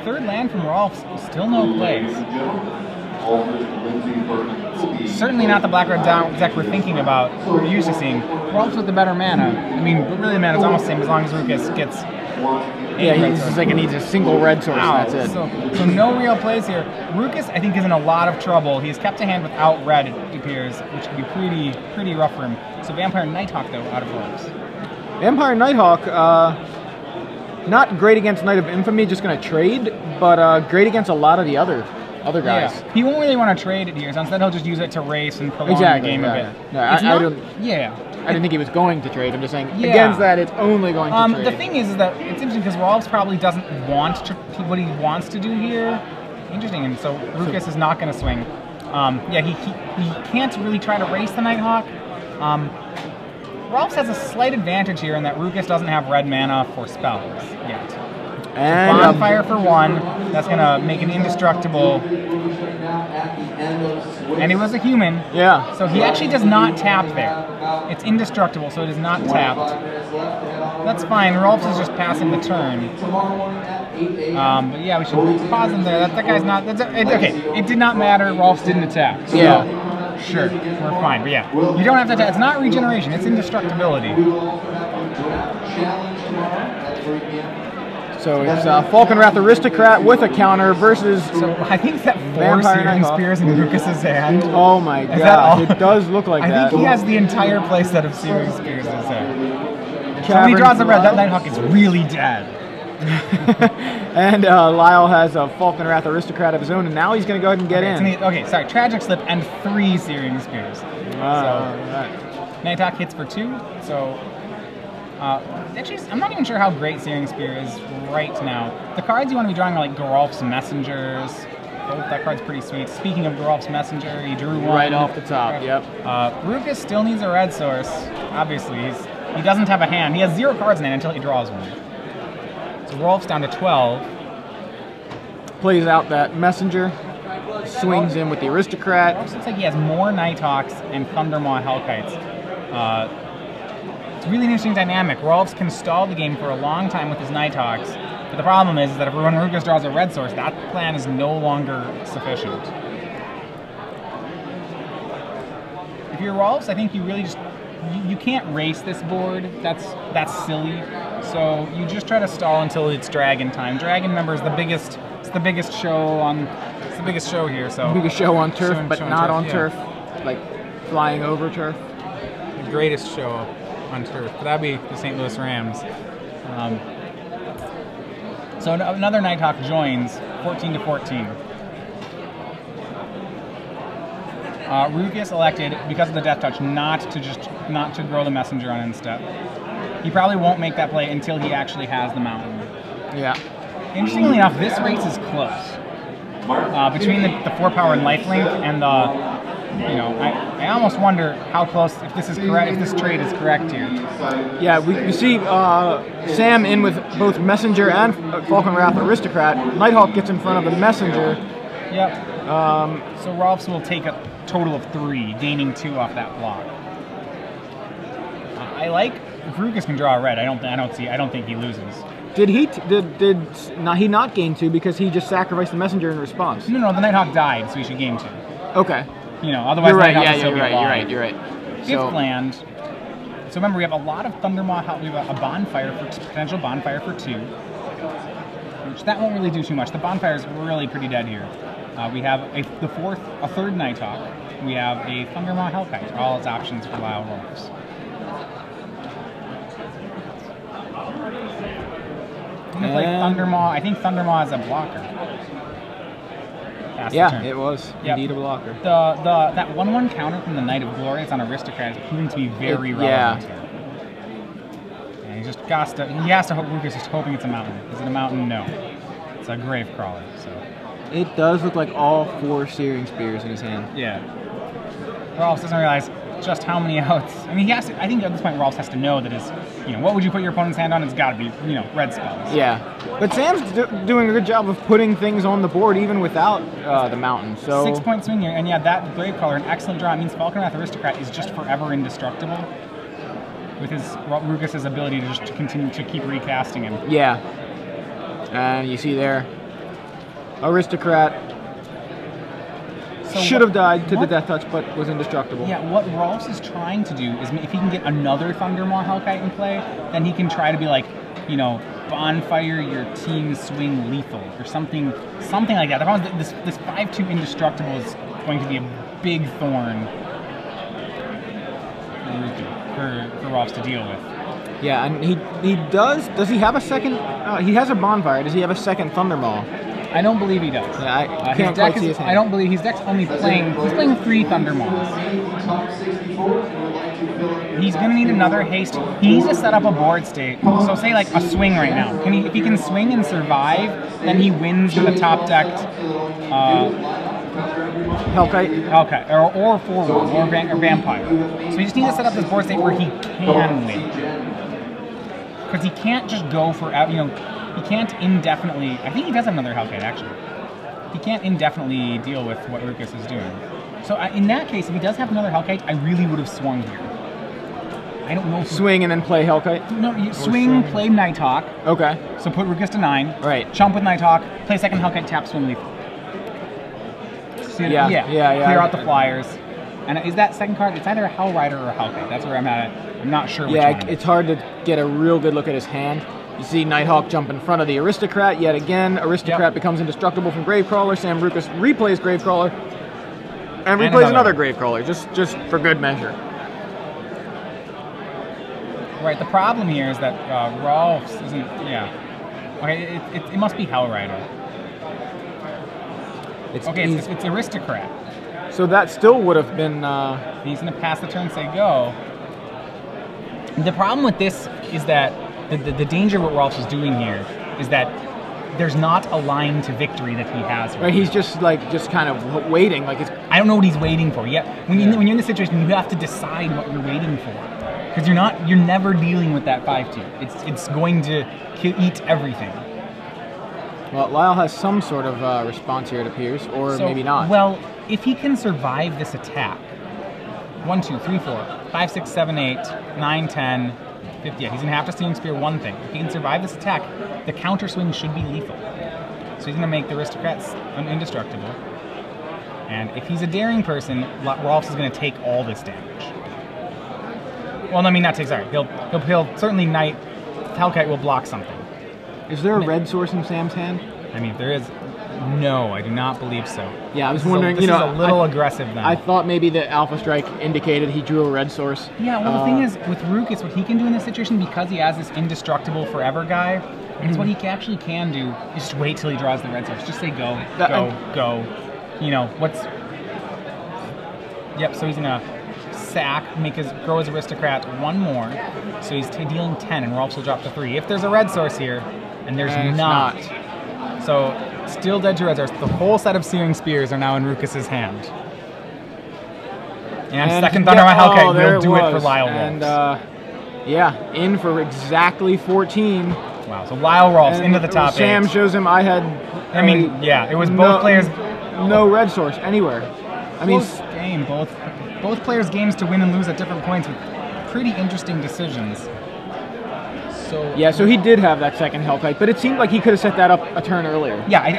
third land from Rolfes, still no plays. Certainly not the black-red deck we're thinking about, we're used to seeing. Rolfes with the better mana. I mean, really the mana is almost the same as long as Roukas gets... Yeah, he's just like he needs a single red source, and that's it. So no real plays here. Roukas, I think, is in a lot of trouble. He's kept a hand without red, it appears, which could be pretty rough for him. So Vampire Nighthawk, though, out of Rolfes. Vampire Nighthawk, not great against Knight of Infamy, just going to trade, but great against a lot of the other guys. Yeah. He won't really want to trade it here, so instead he'll just use it to race and prolong the game a bit. No, I didn't think he was going to trade. I'm just saying, against that, it's only going to trade. The thing is that it's interesting because Rolfes probably doesn't want what he wants to do here. Interesting, and so Roukas is not going to swing. He can't really try to race the Nighthawk. Rolfes has a slight advantage here in that Roukas doesn't have red mana for spells yet. And so Bonfire for 1, that's going to make an indestructible. And it was a human. Yeah. So he actually does not tap there. It's indestructible, so it is not tapped. That's fine. Rolfes is just passing the turn. But yeah, we should pause him there. That guy's not... okay, it did not matter. Rolfes didn't attack. So yeah. Sure, we're fine. But yeah, you don't have to attack. It's not regeneration. It's indestructibility. So it's Falconwrath Aristocrat with a counter versus. So I think that 4 Searing Spears in Roukas' hand. Oh my god, it does look like that. I think he has the entire playset of Searing Spears in his hand. So when he draws a red, that Nighthawk is really dead. And Lyle has a Falconwrath Aristocrat of his own, and now he's going to go ahead and get in. Okay, sorry, Tragic Slip and 3 Searing Spears. Nighthawk hits for 2, so... actually, I'm not even sure how great Searing Spear is right now. The cards you want to be drawing are like Rolfes Messengers. Oh, that card's pretty sweet. Speaking of Rolfes Messenger, he drew 1. Right off the top, yep. Roukas still needs a red source, obviously. He doesn't have a hand. He has 0 cards in hand until he draws 1. So Rolfes down to 12. Plays out that Messenger. Swings in with the Aristocrat. It looks like he has more Nighthawks and Thundermaw Hellkites. It's really an interesting dynamic. Rolfes can stall the game for a long time with his Nighthawks, but the problem is that when Roukas draws a red source, that plan is no longer sufficient. If you're Rolfes, I think you really just you can't race this board. That's silly. So you just try to stall until it's Dragon time. Dragon, remember, is the biggest. It's the biggest show on. It's the biggest show here. So biggest show on turf, but not on turf, like flying over turf. The greatest show on turf. But that'd be the St. Louis Rams. So another Nighthawk joins, 14-14. Roukas elected, because of the Death Touch, not to grow the Messenger on end step. He probably won't make that play until he actually has the mountain. Yeah. Interestingly enough, this race is close. Between the 4-power and lifelink and the, I almost wonder how close, if this is correct, if this trade is correct here. Yeah, we see Sam in with both Messenger and Falconwrath Aristocrat. Nighthawk gets in front of the Messenger. Yep. So Rolfes will take a total of 3, gaining 2 off that block. I like if Roukas can draw a red. I don't think he loses. Did he not gain 2 because he just sacrificed the Messenger in response? No, the Nighthawk died, so he should gain 2. Okay. Otherwise you're right. Nighthawk You're right. 5th land. So remember, we have a lot of Thundermaw. We have a bonfire potential bonfire for 2. Which that won't really do too much. The bonfire is really pretty dead here. We have a 3rd Nighthawk. We have a Thundermaw Hellkite. All its options for Lyle Rolfes. I'm gonna play Thundermaw. I think Thundermaw is a blocker. It was indeed a blocker. That 1/1 counter from the Knight of Glorious on Aristocrat is proving to be very relevant here. And he has to hope Roukas is just hoping it's a mountain. Is it a mountain? No. It's a grave crawler. So it does look like all 4 Searing Spears in his hand. Yeah. Rolfes doesn't realize just how many outs. I mean, I think at this point Rolfes has to know that what would you put your opponent's hand on? It's got to be, red spells. Yeah. But Sam's doing a good job of putting things on the board even without the mountain. So 6-point swing here, and that grave crawler, an excellent draw. It means Falconwrath Aristocrat is just forever indestructible with Roukas' ability to just continue to keep recasting him. Yeah. And you see there, Aristocrat. So Should have died to the death touch, but was indestructible. Yeah, what Rolfes is trying to do is if he can get another Thundermaw Hellkite in play, then he can try to be like, you know, bonfire your team swing lethal or something like that. The problem is that this 5/2 indestructible is going to be a big thorn for Rolfes to deal with. Yeah, and he does he have a second? He has a bonfire. Does he have a second Thundermaw? I don't believe he does. Yeah, I can't quite see his hand. I don't believe his deck's only playing. He's playing 3 Thundermaws. He's gonna need another haste. He needs to set up a board state. So say like a swing right now. If he can swing and survive, then he wins with a top decked Hellkite, or forward or vampire. So he just needs to set up this board state where he can win. Because he can't just go for he can't indefinitely. I think he does have another Hellkite actually. He can't indefinitely deal with what Roukas is doing. So in that case, if he does have another Hellkite, I really would have swung here. I don't know. If swing and then play Hellkite. No, you swing, play Nighthawk. Okay. So put Roukas to 9. Right. Chump with Nighthawk. Play second Hellkite, tap, swing, lethal. Yeah. Clear out the flyers. And is that second card? It's either a Hell Rider or a Hellkite. That's where I'm at. I'm not sure which one. Yeah, it's hard to get a real good look at his hand. You see Nighthawk jump in front of the Aristocrat yet again. Aristocrat becomes indestructible from Gravecrawler. Sam Roukas replays Gravecrawler and replays another Gravecrawler, just for good measure. Right. The problem here is that Rolfes isn't. Yeah. Okay. It must be Hell Rider. It's Aristocrat. So that still would have been. He's going to pass the turn, say go. The problem with this is that the danger what Rolfes is doing here is that there's not a line to victory that he has. Right, he's just kind of waiting. Like I don't know what he's waiting for. When you're in this situation, you have to decide what you're waiting for, because you're never dealing with that 5/2. It's going to eat everything. Well, Lyle has some sort of response here, it appears, or maybe not. Well, if he can survive this attack, 1, 2, 3, 4, 5, 6, 7, 8, 9, 10, 50. Yeah, he's gonna have to Searing Spear one thing. If he can survive this attack, the counter swing should be lethal. So he's gonna make the Aristocrats indestructible. And if he's a daring person, Rolfes is gonna take all this damage. Well, I mean, not take. Sorry, he'll certainly Hellkite will block something. Is there a red source in Sam's hand? I mean, if there is. No, I do not believe so. Yeah, I was wondering. This is a little aggressive then. I thought maybe the Alpha Strike indicated he drew a red source. Yeah, well, the thing is, with Roukas, what he can do in this situation, because he has this indestructible forever guy, is what he actually can do is just wait till he draws the red source. Just say go, go. You know, Yep, so he's going to sack, grow his Aristocrat one more, so he's dealing 10, and Rolfes will drop to 3. If there's a red source here, and there's not. So, still dead to red source. The whole set of Searing Spears are now in Roukas' hand. And second Thundermaw Hellkite will do it for Lyle Rolfes. And, in for exactly 14. Wow, so Lyle Rolfes into the top 8. Sam shows him it was both players. No red source anywhere. I mean, both players' games to win and lose at different points with pretty interesting decisions. So he did have that second Hellkite, but it seemed like he could have set that up a turn earlier. Yeah, I